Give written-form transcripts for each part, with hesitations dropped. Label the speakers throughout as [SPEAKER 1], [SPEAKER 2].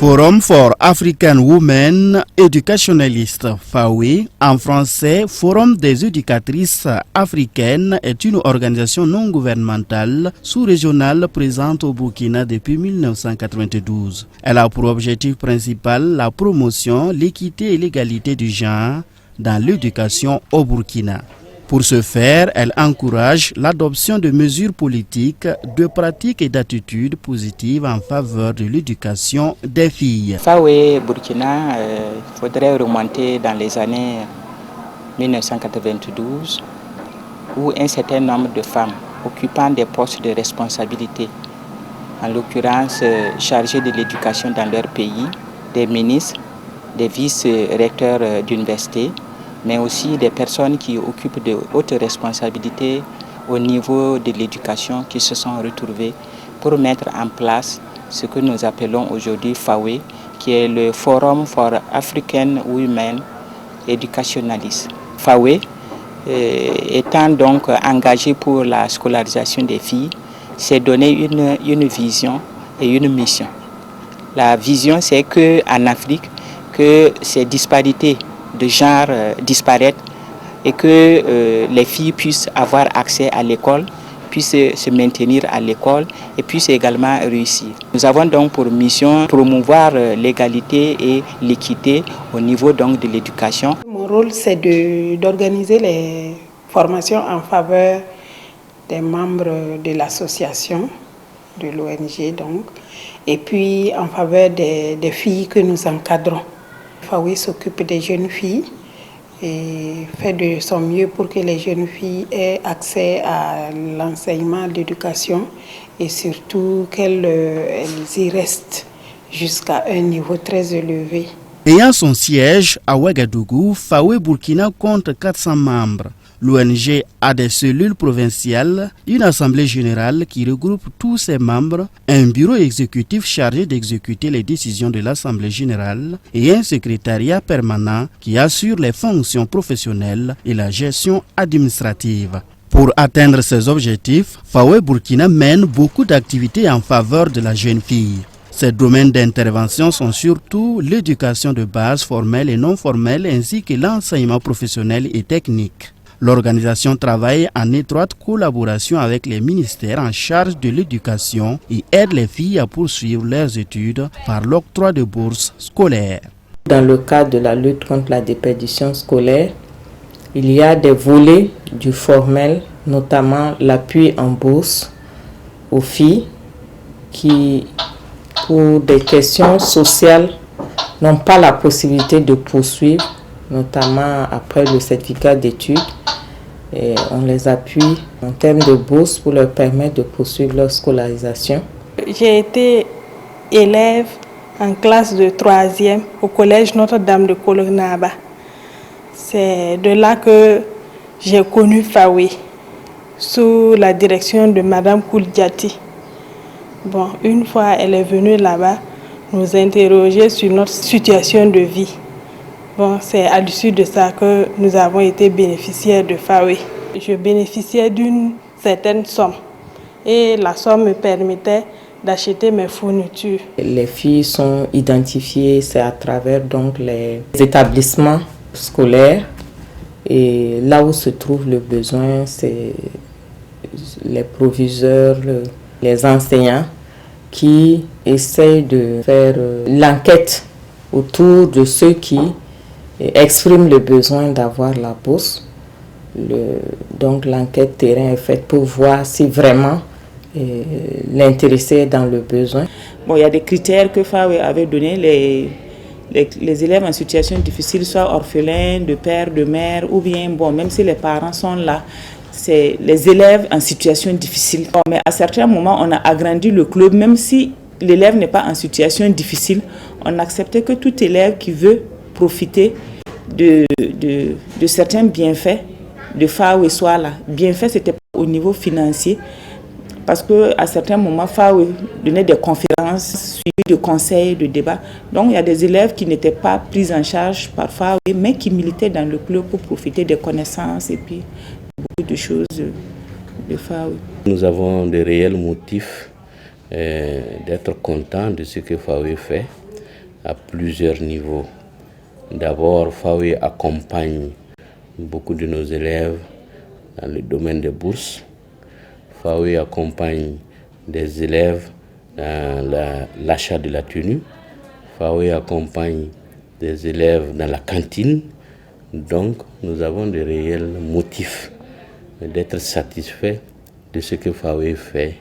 [SPEAKER 1] Forum for African Women Educationalists FAWE, en français Forum des éducatrices africaines, est une organisation non gouvernementale sous-régionale présente au Burkina depuis 1992. Elle a pour objectif principal la promotion, l'équité et l'égalité du genre dans l'éducation au Burkina. Pour ce faire, elle encourage l'adoption de mesures politiques, de pratiques et d'attitudes positives en faveur de l'éducation des filles.
[SPEAKER 2] FAWE Burkina, il faudrait remonter dans les années 1992 où un certain nombre de femmes occupant des postes de responsabilité, en l'occurrence chargées de l'éducation dans leur pays, des ministres, des vice-recteurs d'université, mais aussi des personnes qui occupent de hautes responsabilités au niveau de l'éducation qui se sont retrouvées pour mettre en place ce que nous appelons aujourd'hui FAWE, qui est le Forum for African Women Educationalists. FAWE étant donc engagé pour la scolarisation des filles, s'est donné une vision et une mission. La vision, c'est qu'en Afrique, que ces disparités de genre disparaître et que les filles puissent avoir accès à l'école, puissent se maintenir à l'école et puissent également réussir. Nous avons donc pour mission promouvoir l'égalité et l'équité au niveau donc de l'éducation.
[SPEAKER 3] Mon rôle, c'est d'organiser les formations en faveur des membres de l'association, de l'ONG donc, et puis en faveur des filles que nous encadrons. FAWE s'occupe des jeunes filles et fait de son mieux pour que les jeunes filles aient accès à l'enseignement, l'éducation et surtout qu'elles y restent jusqu'à un niveau très élevé.
[SPEAKER 1] Ayant son siège à Ouagadougou, FAWE Burkina compte 400 membres. L'ONG a des cellules provinciales, une assemblée générale qui regroupe tous ses membres, un bureau exécutif chargé d'exécuter les décisions de l'assemblée générale et un secrétariat permanent qui assure les fonctions professionnelles et la gestion administrative. Pour atteindre ces objectifs, FAWE Burkina mène beaucoup d'activités en faveur de la jeune fille. Ces domaines d'intervention sont surtout l'éducation de base formelle et non formelle ainsi que l'enseignement professionnel et technique. L'organisation travaille en étroite collaboration avec les ministères en charge de l'éducation et aide les filles à poursuivre leurs études par l'octroi de bourses scolaires.
[SPEAKER 4] Dans le cadre de la lutte contre la déperdition scolaire, il y a des volets du formel, notamment l'appui en bourse aux filles qui, pour des questions sociales, n'ont pas la possibilité de poursuivre, notamment après le certificat d'études. Et on les appuie en termes de bourse pour leur permettre de poursuivre leur scolarisation.
[SPEAKER 5] J'ai été élève en classe de 3e au collège Notre-Dame de Kolonaba. C'est de là que j'ai connu FAWE sous la direction de Madame Koulidiati. Bon, une fois elle est venue là-bas nous interroger sur notre situation de vie. Bon, c'est à l'issue de ça que nous avons été bénéficiaires de FAWE. Je bénéficiais d'une certaine somme et la somme me permettait d'acheter mes fournitures.
[SPEAKER 4] Les filles sont identifiées, c'est à travers donc les établissements scolaires et là où se trouve le besoin, c'est les proviseurs, les enseignants qui essayent de faire l'enquête autour de ceux qui expriment le besoin d'avoir la bourse. Donc l'enquête terrain est faite pour voir si vraiment l'intéressé est dans le besoin.
[SPEAKER 6] Bon, il y a des critères que FAWE avait donnés. Les élèves en situation difficile, soit orphelins, de père, de mère, ou bien, bon, même si les parents sont là, c'est les élèves en situation difficile. Bon, mais à certains moments, on a agrandi le club, même si l'élève n'est pas en situation difficile, on acceptait que tout élève qui veut profiter de certains bienfaits de FAWE soit là. Bienfaits, c'était au niveau financier, parce qu'à certains moments, FAWE donnait des conférences, suivies de conseils, de débats. Donc, il y a des élèves qui n'étaient pas pris en charge par FAWE, mais qui militaient dans le club pour profiter des connaissances et puis beaucoup de choses de FAWE.
[SPEAKER 7] Nous avons de réels motifs d'être contents de ce que FAWE fait. à plusieurs niveaux. D'abord, FAWE accompagne beaucoup de nos élèves dans le domaine des bourses. FAWE accompagne des élèves dans l'achat de la tenue. FAWE accompagne des élèves dans la cantine. Donc, nous avons de réels motifs d'être satisfaits de ce que FAWE fait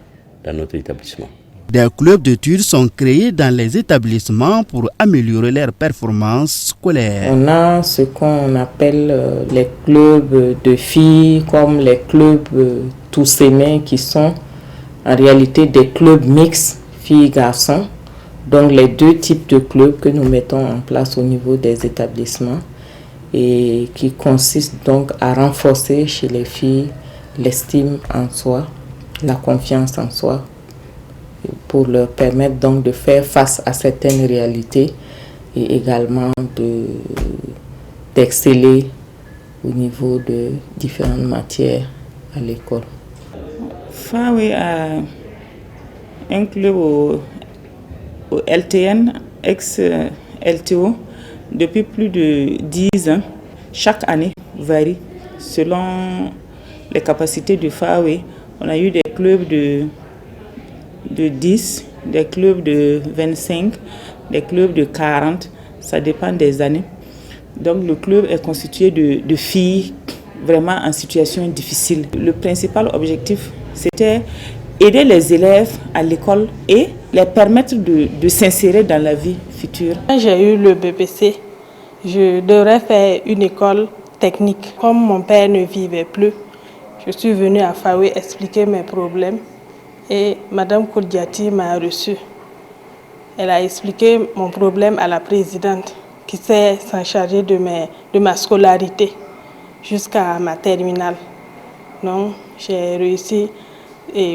[SPEAKER 7] dans notre établissement.
[SPEAKER 1] Des clubs d'études sont créés dans les établissements pour améliorer leurs performances scolaires.
[SPEAKER 4] On a ce qu'on appelle les clubs de filles, comme les clubs tous aimés, qui sont en réalité des clubs mixtes filles-garçons. Donc les deux types de clubs que nous mettons en place au niveau des établissements et qui consistent donc à renforcer chez les filles l'estime en soi, la confiance en soi, pour leur permettre donc de faire face à certaines réalités et également d'exceller au niveau de différentes matières à l'école.
[SPEAKER 6] FAWE a un club au LTN, ex-LTO, depuis plus de 10 ans. Chaque année varie selon les capacités de FAWE. On a eu des clubs de 10, des clubs de 25, des clubs de 40, ça dépend des années. Donc le club est constitué de filles vraiment en situation difficile. Le principal objectif, c'était aider les élèves à l'école et les permettre de s'insérer dans la vie future.
[SPEAKER 5] Quand j'ai eu le BPC, je devrais faire une école technique. Comme mon père ne vivait plus, je suis venue à FAWE expliquer mes problèmes et Madame Koudiati m'a reçue. Elle a expliqué mon problème à la présidente qui s'est chargée de ma scolarité jusqu'à ma terminale. Donc j'ai réussi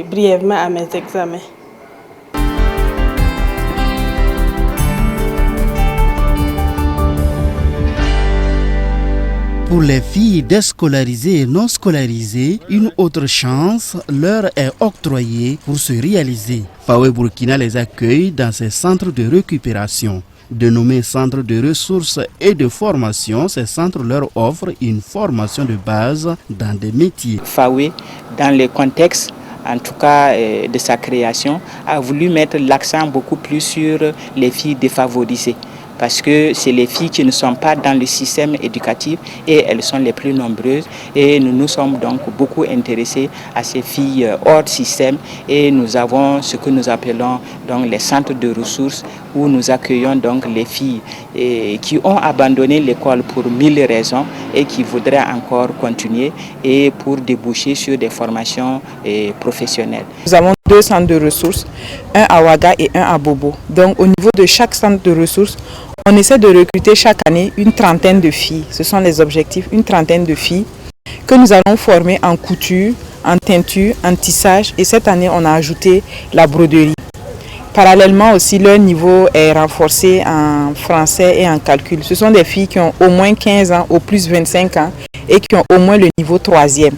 [SPEAKER 5] brièvement à mes examens.
[SPEAKER 1] Pour les filles déscolarisées et non scolarisées, une autre chance leur est octroyée pour se réaliser. FAWE Burkina les accueille dans ces centres de récupération. Dénommés centres de ressources et de formation, ces centres leur offrent une formation de base dans des métiers.
[SPEAKER 2] FAWE, dans le contexte en tout cas de sa création, a voulu mettre l'accent beaucoup plus sur les filles défavorisées. Parce que c'est les filles qui ne sont pas dans le système éducatif et elles sont les plus nombreuses. Et nous nous sommes donc beaucoup intéressés à ces filles hors système et nous avons ce que nous appelons donc les centres de ressources où nous accueillons donc les filles qui ont abandonné l'école pour 1000 raisons et qui voudraient encore continuer et pour déboucher sur des formations professionnelles.
[SPEAKER 8] Nous avons 2 centres de ressources, un à Ouaga et un à Bobo. Donc au niveau de chaque centre de ressources, on essaie de recruter chaque année une trentaine de filles. Ce sont les objectifs, une trentaine de filles que nous allons former en couture, en teinture, en tissage. Et cette année, on a ajouté la broderie. Parallèlement aussi, leur niveau est renforcé en français et en calcul. Ce sont des filles qui ont au moins 15 ans, au plus 25 ans et qui ont au moins le niveau 3e.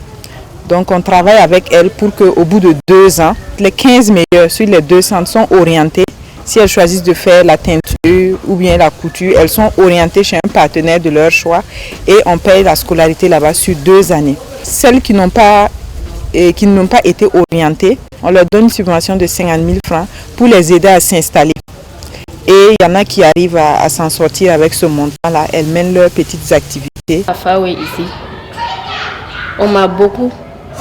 [SPEAKER 8] Donc on travaille avec elles pour qu'au bout de 2 ans, les 15 meilleures sur les 200 sont orientées. Si elles choisissent de faire la teinture ou bien la couture, elles sont orientées chez un partenaire de leur choix et on paye la scolarité là-bas sur 2 années. Celles qui n'ont pas été orientées, on leur donne une subvention de 50 000 francs pour les aider à s'installer. Et il y en a qui arrivent à s'en sortir avec ce montant-là. Elles mènent leurs petites activités.
[SPEAKER 9] À FAWE ici, on m'a beaucoup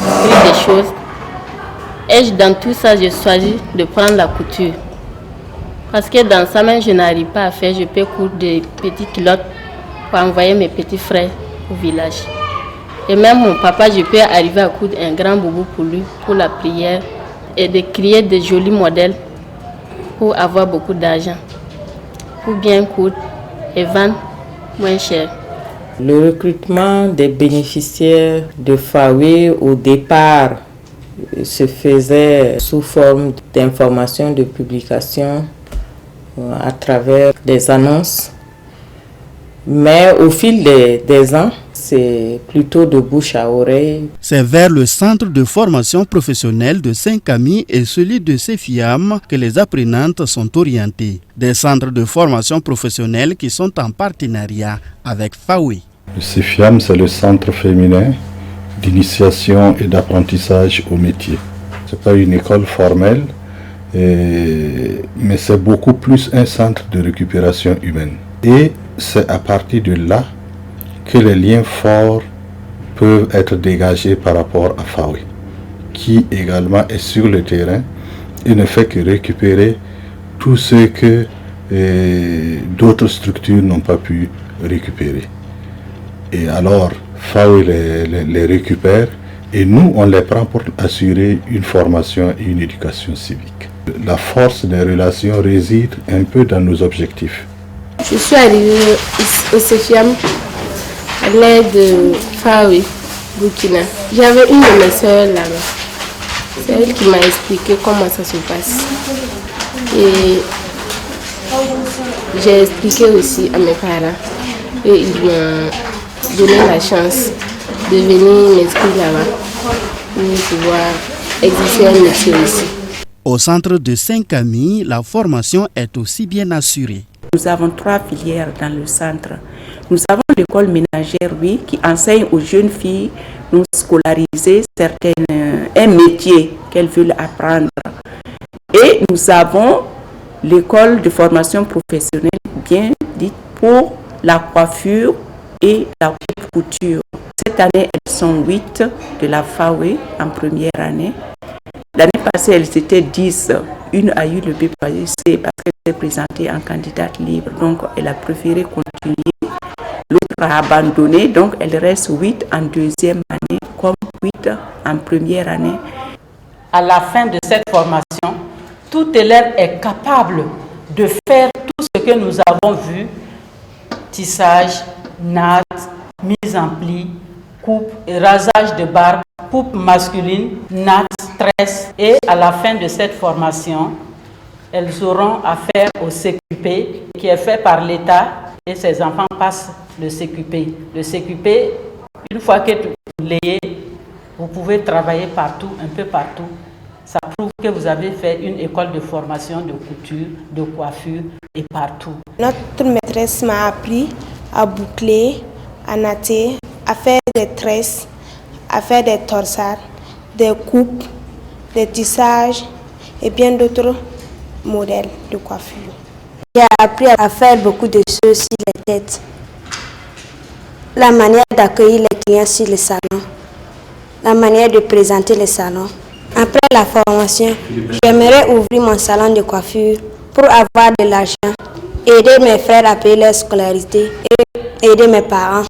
[SPEAKER 9] appris des choses. Et dans tout ça, j'ai choisi de prendre la couture. Parce que dans ça même, je n'arrive pas à faire. Je peux coudre des petites culottes pour envoyer mes petits frères au village. Et même mon papa, je peux arriver à coudre un grand boubou pour lui, pour la prière. Et de créer des jolis modèles pour avoir beaucoup d'argent. Pour bien coudre et vendre moins cher.
[SPEAKER 4] Le recrutement des bénéficiaires de FAWE au départ se faisait sous forme d'informations, de publications à travers des annonces. Mais au fil des ans, c'est plutôt de bouche à oreille.
[SPEAKER 1] C'est vers le centre de formation professionnelle de Saint-Camille et celui de Sefiam que les apprenantes sont orientées. Des centres de formation professionnelle qui sont en partenariat avec FAWE.
[SPEAKER 10] Le Sefiam, c'est le centre féminin d'initiation et d'apprentissage au métier. Ce n'est pas une école formelle, mais c'est beaucoup plus un centre de récupération humaine. Et c'est à partir de là que les liens forts peuvent être dégagés par rapport à FAWE, qui également est sur le terrain et ne fait que récupérer tout ce que d'autres structures n'ont pas pu récupérer. Et alors, FAWE les récupère et nous, on les prend pour assurer une formation et une éducation civique. La force des relations réside un peu dans nos objectifs.
[SPEAKER 9] Je suis arrivée au Sefiam à l'aide de FAWE Burkina. J'avais une de mes soeurs là-bas. C'est elle qui m'a expliqué comment ça se passe. Et j'ai expliqué aussi à mes parents. Et ils m'ont donné la chance de venir m'inscrire là-bas pour pouvoir exercer un métier ici.
[SPEAKER 1] Au centre de Saint-Camille, la formation est aussi bien assurée.
[SPEAKER 11] Nous avons 3 filières dans le centre. Nous avons l'école ménagère, oui, qui enseigne aux jeunes filles non scolarisées un métier qu'elles veulent apprendre. Et nous avons l'école de formation professionnelle, bien dite, pour la coiffure et la couture. Cette année, elles sont 8 de la FAWE en première année. L'année passée, elles étaient 10. Une a eu le BPC parce qu'elle s'est présentée en candidate libre. Donc, elle a préféré continuer. L'autre a abandonné. Donc, elle reste 8 en deuxième année comme 8 en première année.
[SPEAKER 12] À la fin de cette formation, tout élève est capable de faire tout ce que nous avons vu. Tissage, natte, mise en pli, coupe et rasage de barbe, coupe masculine, natte, tresse. Et à la fin de cette formation, elles auront affaire au CQP qui est fait par l'État et ces enfants passent le CQP. Le CQP, une fois que vous l'ayez, vous pouvez travailler partout, un peu partout. Ça prouve que vous avez fait une école de formation de couture, de coiffure et partout.
[SPEAKER 13] Notre maîtresse m'a appris à boucler, à natter, à faire des tresses, à faire des torsades, des coupes, des tissages et bien d'autres modèles de coiffure.
[SPEAKER 14] J'ai appris à faire beaucoup de choses sur les têtes. La manière d'accueillir les clients sur le salon, la manière de présenter le salon. Après la formation, j'aimerais ouvrir mon salon de coiffure pour avoir de l'argent, aider mes frères à payer leur scolarité et aider mes parents.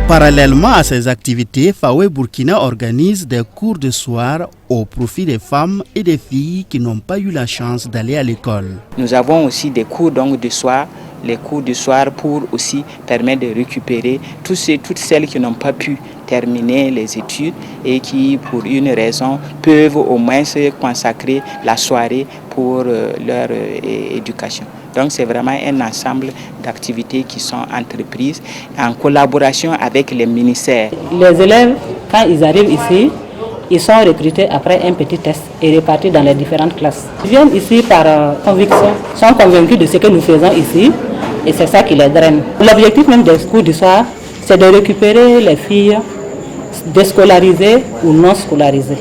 [SPEAKER 1] Parallèlement à ces activités, FAWE Burkina organise des cours de soir au profit des femmes et des filles qui n'ont pas eu la chance d'aller à l'école.
[SPEAKER 2] Nous avons aussi des cours de soir, les cours du soir pour aussi permettre de récupérer toutes celles qui n'ont pas pu terminer les études et qui, pour une raison, peuvent au moins se consacrer la soirée pour leur éducation. Donc c'est vraiment un ensemble d'activités qui sont entreprises en collaboration avec les ministères.
[SPEAKER 12] Les élèves, quand ils arrivent ici, ils sont recrutés après un petit test et répartis dans les différentes classes. Ils viennent ici par conviction, sont convaincus de ce que nous faisons ici et c'est ça qui les draine. L'objectif même des cours du soir, c'est de récupérer les filles déscolarisées ou non scolarisées.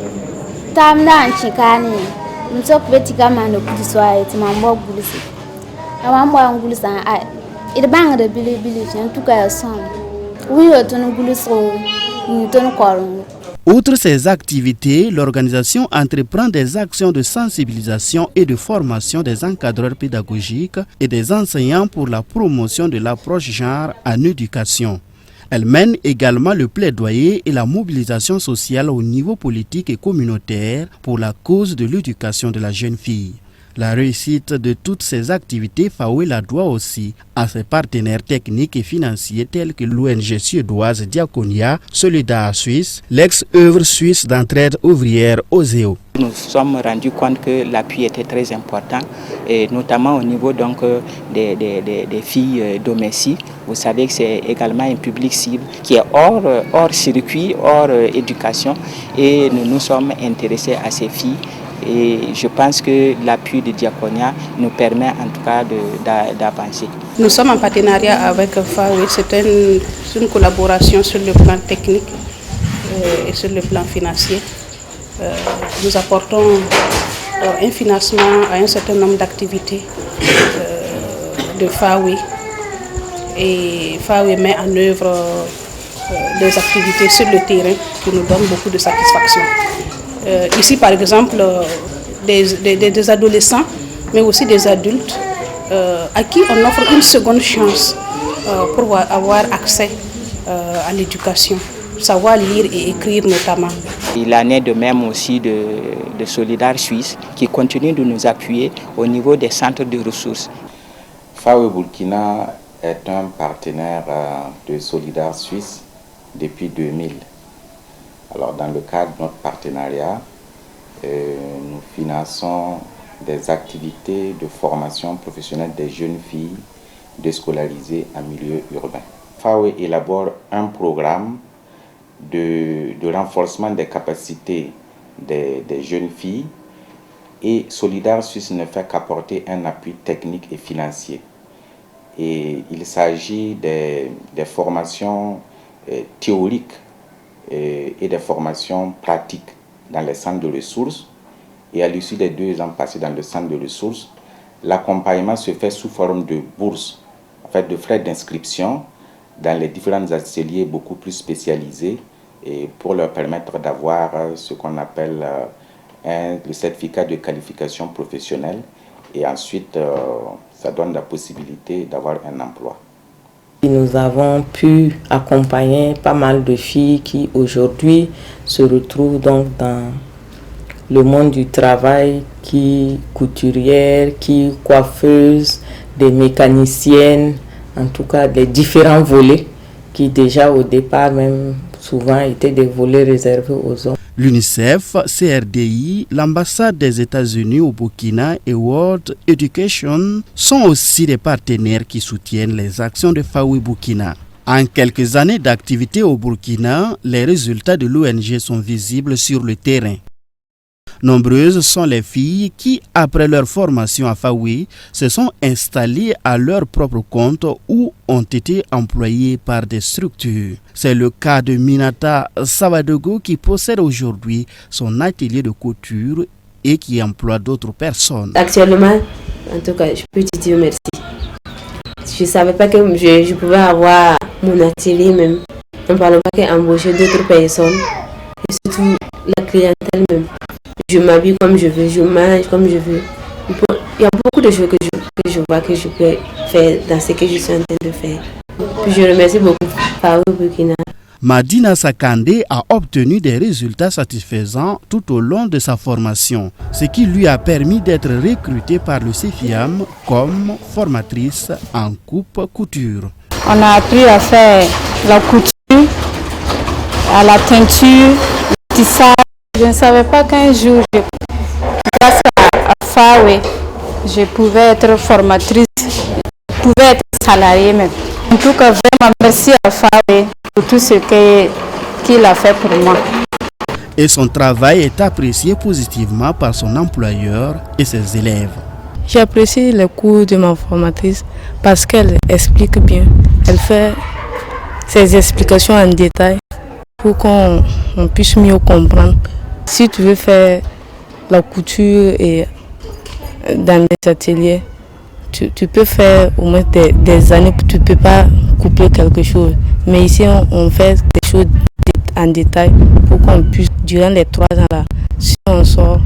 [SPEAKER 1] Outre ces activités, l'organisation entreprend des actions de sensibilisation et de formation des encadreurs pédagogiques et des enseignants pour la promotion de l'approche genre en éducation. Elle mène également le plaidoyer et la mobilisation sociale au niveau politique et communautaire pour la cause de l'éducation de la jeune fille. La réussite de toutes ces activités, FAWE la doit aussi à ses partenaires techniques et financiers tels que l'ONG suédoise Diaconia, Solidar Suisse, l'ex-œuvre suisse d'entraide ouvrière OSEO.
[SPEAKER 2] Nous nous sommes rendus compte que l'appui était très important, et notamment au niveau donc, des filles domestiques. Vous savez que c'est également un public cible qui est hors circuit, hors éducation, et nous nous sommes intéressés à ces filles. Et je pense que l'appui de Diaconia nous permet en tout cas d'avancer.
[SPEAKER 15] Nous sommes en partenariat avec FAWE. C'est une collaboration sur le plan technique et sur le plan financier. Nous apportons un financement à un certain nombre d'activités de FAWE. Et FAWE met en œuvre des activités sur le terrain qui nous donnent beaucoup de satisfaction. Ici, par exemple, des adolescents, mais aussi des adultes, à qui on offre une seconde chance pour avoir accès à l'éducation, savoir lire et écrire notamment.
[SPEAKER 2] Il en est de même aussi de Solidar Suisse qui continue de nous appuyer au niveau des centres de ressources.
[SPEAKER 16] FAWE Burkina est un partenaire de Solidar Suisse depuis 2000. Alors, dans le cadre de notre partenariat, nous finançons des activités de formation professionnelle des jeunes filles déscolarisées en milieu urbain. FAWE élabore un programme de renforcement des capacités des jeunes filles, et Solidar Suisse ne fait qu'apporter un appui technique et financier. Et il s'agit des formations théoriques et des formations pratiques dans les centres de ressources. Et à l'issue des 2 ans passés dans le centre de ressources, l'accompagnement se fait sous forme de bourse, en fait de frais d'inscription dans les différents ateliers beaucoup plus spécialisés, et pour leur permettre d'avoir ce qu'on appelle le certificat de qualification professionnelle, et ensuite ça donne la possibilité d'avoir un emploi.
[SPEAKER 4] Nous avons pu accompagner pas mal de filles qui aujourd'hui se retrouvent donc dans le monde du travail, qui couturières, qui coiffeuses, des mécaniciennes, en tout cas des différents volets qui déjà au départ même souvent étaient des volets réservés aux hommes.
[SPEAKER 1] L'UNICEF, CRDI, l'ambassade des États-Unis au Burkina et World Education sont aussi des partenaires qui soutiennent les actions de FAWE Burkina. En quelques années d'activité au Burkina, les résultats de l'ONG sont visibles sur le terrain. Nombreuses sont les filles qui, après leur formation à FAWE, se sont installées à leur propre compte ou ont été employées par des structures. C'est le cas de Minata Sabadogo qui possède aujourd'hui son atelier de couture et qui emploie d'autres personnes.
[SPEAKER 14] Actuellement, en tout cas, je peux te dire merci. Je ne savais pas que je pouvais avoir mon atelier même. On ne parle pas qu'embaucher d'autres personnes et surtout la clientèle même. Je m'habille comme je veux, je mange comme je veux. Il y a beaucoup de choses que je vois que je peux faire dans ce que je suis en train de faire. Puis je remercie beaucoup FAWE Burkina.
[SPEAKER 1] Madina Sakande a obtenu des résultats satisfaisants tout au long de sa formation, ce qui lui a permis d'être recrutée par le CEFIAM comme formatrice en coupe-couture.
[SPEAKER 5] On a appris à faire la couture, à la teinture, le tissage. Je ne savais pas qu'un jour, grâce à FAWE, je pouvais être formatrice, je pouvais être salariée même. En tout cas, vraiment merci à FAWE pour tout ce qu'il a fait pour moi.
[SPEAKER 1] Et son travail est apprécié positivement par son employeur et ses élèves.
[SPEAKER 15] J'apprécie les cours de ma formatrice parce qu'elle explique bien. Elle fait ses explications en détail pour qu'on puisse mieux comprendre. Si tu veux faire la couture et dans des ateliers, tu peux faire au moins des années, tu ne peux pas couper quelque chose. Mais ici, on fait des choses en détail pour qu'on puisse, durant les 3 ans là, si on sort,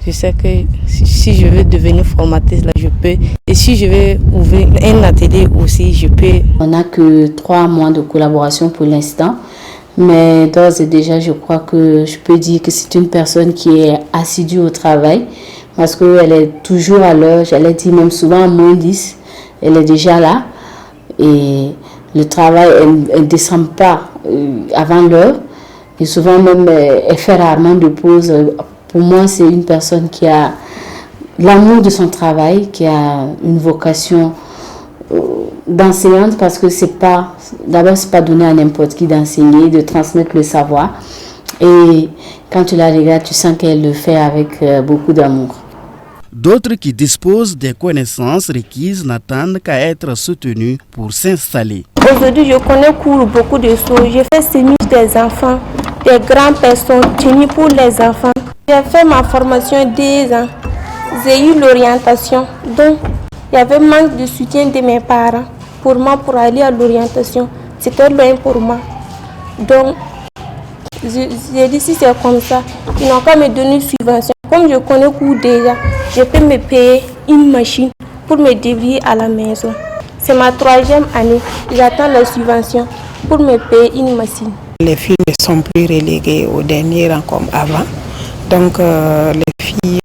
[SPEAKER 15] je sais que si je veux devenir formatrice, là, je peux. Et si je veux ouvrir un atelier aussi, je peux.
[SPEAKER 17] On n'a que 3 mois de collaboration pour l'instant. Mais d'ores et déjà, je crois que je peux dire que c'est une personne qui est assidue au travail parce qu'elle est toujours à l'heure, j'allais dire même souvent à moins 10, elle est déjà là. Et le travail, elle ne descend pas avant l'heure. Et souvent même, elle fait rarement de pause Pour moi, c'est une personne qui a l'amour de son travail, qui a une vocation d'enseignante, parce que d'abord c'est pas donné à n'importe qui d'enseigner, de transmettre le savoir. Et quand tu la regardes, tu sens qu'elle le fait avec beaucoup d'amour.
[SPEAKER 1] D'autres qui disposent des connaissances requises n'attendent qu'à être soutenus pour s'installer.
[SPEAKER 14] Aujourd'hui, je connais beaucoup de choses. J'ai fait séminaire des enfants, des grandes personnes, tenues pour les enfants. J'ai fait ma formation 2 ans. J'ai eu l'orientation. Donc, il y avait manque de soutien de mes parents pour moi pour aller à l'orientation. C'était loin pour moi. Donc, j'ai dit si c'est comme ça, ils n'ont qu'à me donner une subvention. Comme je connais cours déjà, je peux me payer une machine pour me débrouiller à la maison. C'est ma 3e année. J'attends la subvention pour me payer une machine.
[SPEAKER 3] Les filles ne sont plus reléguées au dernier rang comme avant. Donc les filles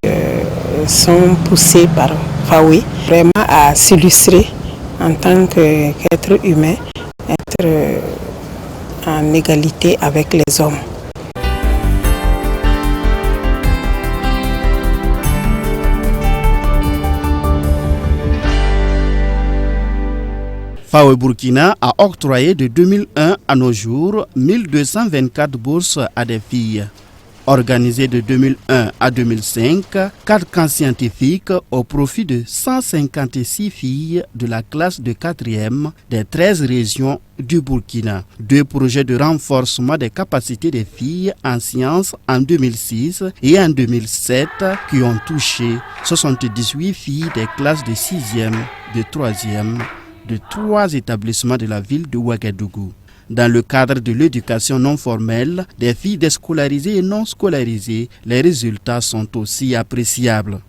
[SPEAKER 3] sont poussées par FAWE vraiment à s'illustrer en tant qu'être humain, être en égalité avec les hommes.
[SPEAKER 1] FAWE Burkina a octroyé de 2001 à nos jours 1224 bourses à des filles. Organisé de 2001 à 2005, 4 camps scientifiques au profit de 156 filles de la classe de 4e des 13 régions du Burkina. 2 projets de renforcement des capacités des filles en sciences en 2006 et en 2007 qui ont touché 78 filles des classes de 6e, de 3e, de 3 établissements de la ville de Ouagadougou. Dans le cadre de l'éducation non formelle, des filles déscolarisées et non scolarisées, les résultats sont aussi appréciables.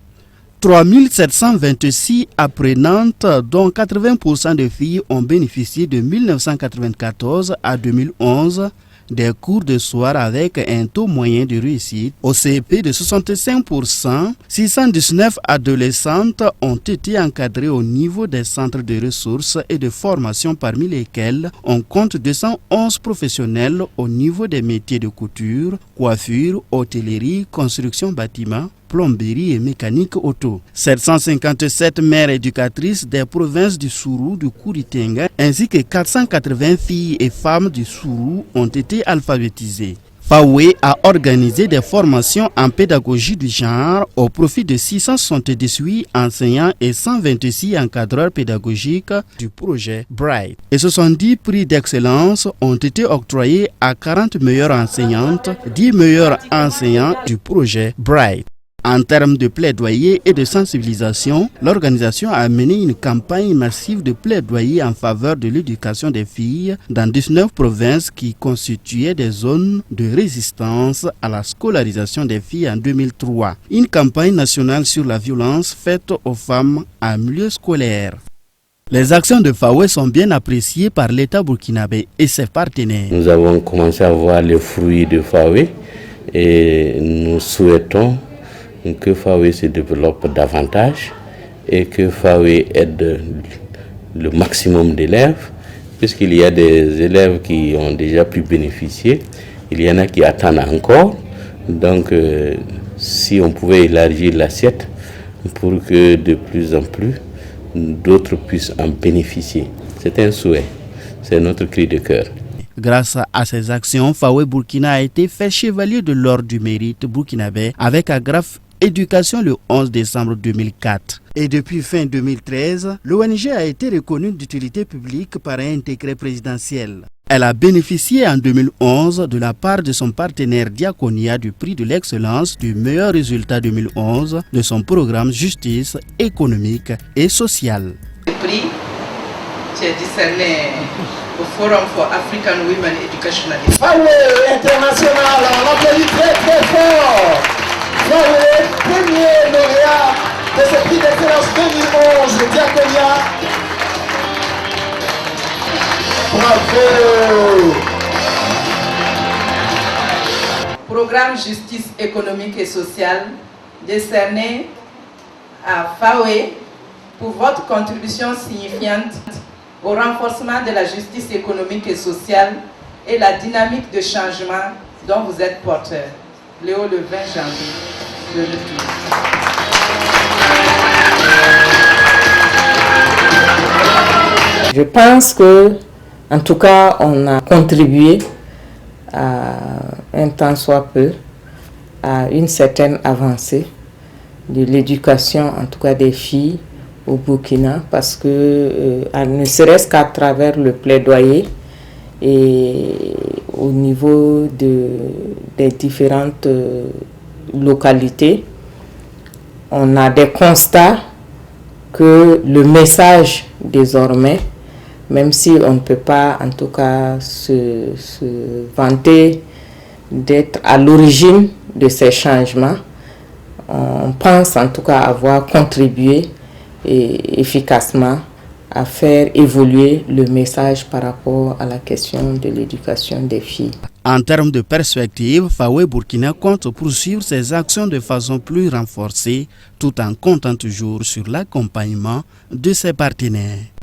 [SPEAKER 1] 3726 apprenantes, dont 80% de filles, ont bénéficié de 1994 à 2011 des cours de soir avec un taux moyen de réussite au CEP de 65%. 619 adolescentes ont été encadrées au niveau des centres de ressources et de formation, parmi lesquels on compte 211 professionnels au niveau des métiers de couture, coiffure, hôtellerie, construction bâtiment, plomberie et mécanique auto. 757 mères éducatrices des provinces du Sourou, du Kouritenga, ainsi que 480 filles et femmes du Sourou ont été alphabétisées. FAWE a organisé des formations en pédagogie du genre au profit de 678 enseignants et 126 encadreurs pédagogiques du projet Bright. Et 70 prix d'excellence ont été octroyés à 40 meilleures enseignantes, 10 meilleurs enseignants du projet Bright. En termes de plaidoyer et de sensibilisation, l'organisation a mené une campagne massive de plaidoyer en faveur de l'éducation des filles dans 19 provinces qui constituaient des zones de résistance à la scolarisation des filles en 2003. Une campagne nationale sur la violence faite aux femmes en milieu scolaire. Les actions de FAWE sont bien appréciées par l'État burkinabé et ses partenaires.
[SPEAKER 7] Nous avons commencé à voir les fruits de FAWE et nous souhaitons que FAWE se développe davantage et que FAWE aide le maximum d'élèves, puisqu'il y a des élèves qui ont déjà pu bénéficier, il y en a qui attendent encore. Donc si on pouvait élargir l'assiette pour que de plus en plus d'autres puissent en bénéficier. C'est un souhait, c'est notre cri de cœur.
[SPEAKER 1] Grâce à ces actions, FAWE Burkina a été fait chevalier de l'ordre du mérite burkinabé avec agrafe éducation le 11 décembre 2004. Et depuis fin 2013, l'ONG a été reconnue d'utilité publique par un décret présidentiel. Elle a bénéficié en 2011 de la part de son partenaire Diaconia du prix de l'excellence du meilleur résultat 2011 de son programme Justice économique et sociale.
[SPEAKER 18] Le prix est décerné au Forum for African Women Education.
[SPEAKER 19] FAWE International, on applaudit très très fort. FAWE, premier lauréat de ce prix d'excellence 2011 de Diaconia. Bravo!
[SPEAKER 18] Programme Justice économique et sociale décerné à FAWE pour votre contribution signifiante au renforcement de la justice économique et sociale et la dynamique de changement dont vous êtes porteur. Léo, le 20 janvier.
[SPEAKER 12] de retour.
[SPEAKER 4] Je pense que, en tout cas, on a contribué à un tant soit peu à une certaine avancée de l'éducation, en tout cas des filles au Burkina, parce que ne serait-ce qu'à travers le plaidoyer et au niveau des différentes localités, on a des constats que le message désormais, même si on ne peut pas en tout cas se vanter d'être à l'origine de ces changements, on pense en tout cas avoir contribué efficacement à faire évoluer le message par rapport à la question de l'éducation des filles.
[SPEAKER 1] En termes de perspective, FAWE Burkina compte poursuivre ses actions de façon plus renforcée, tout en comptant toujours sur l'accompagnement de ses partenaires.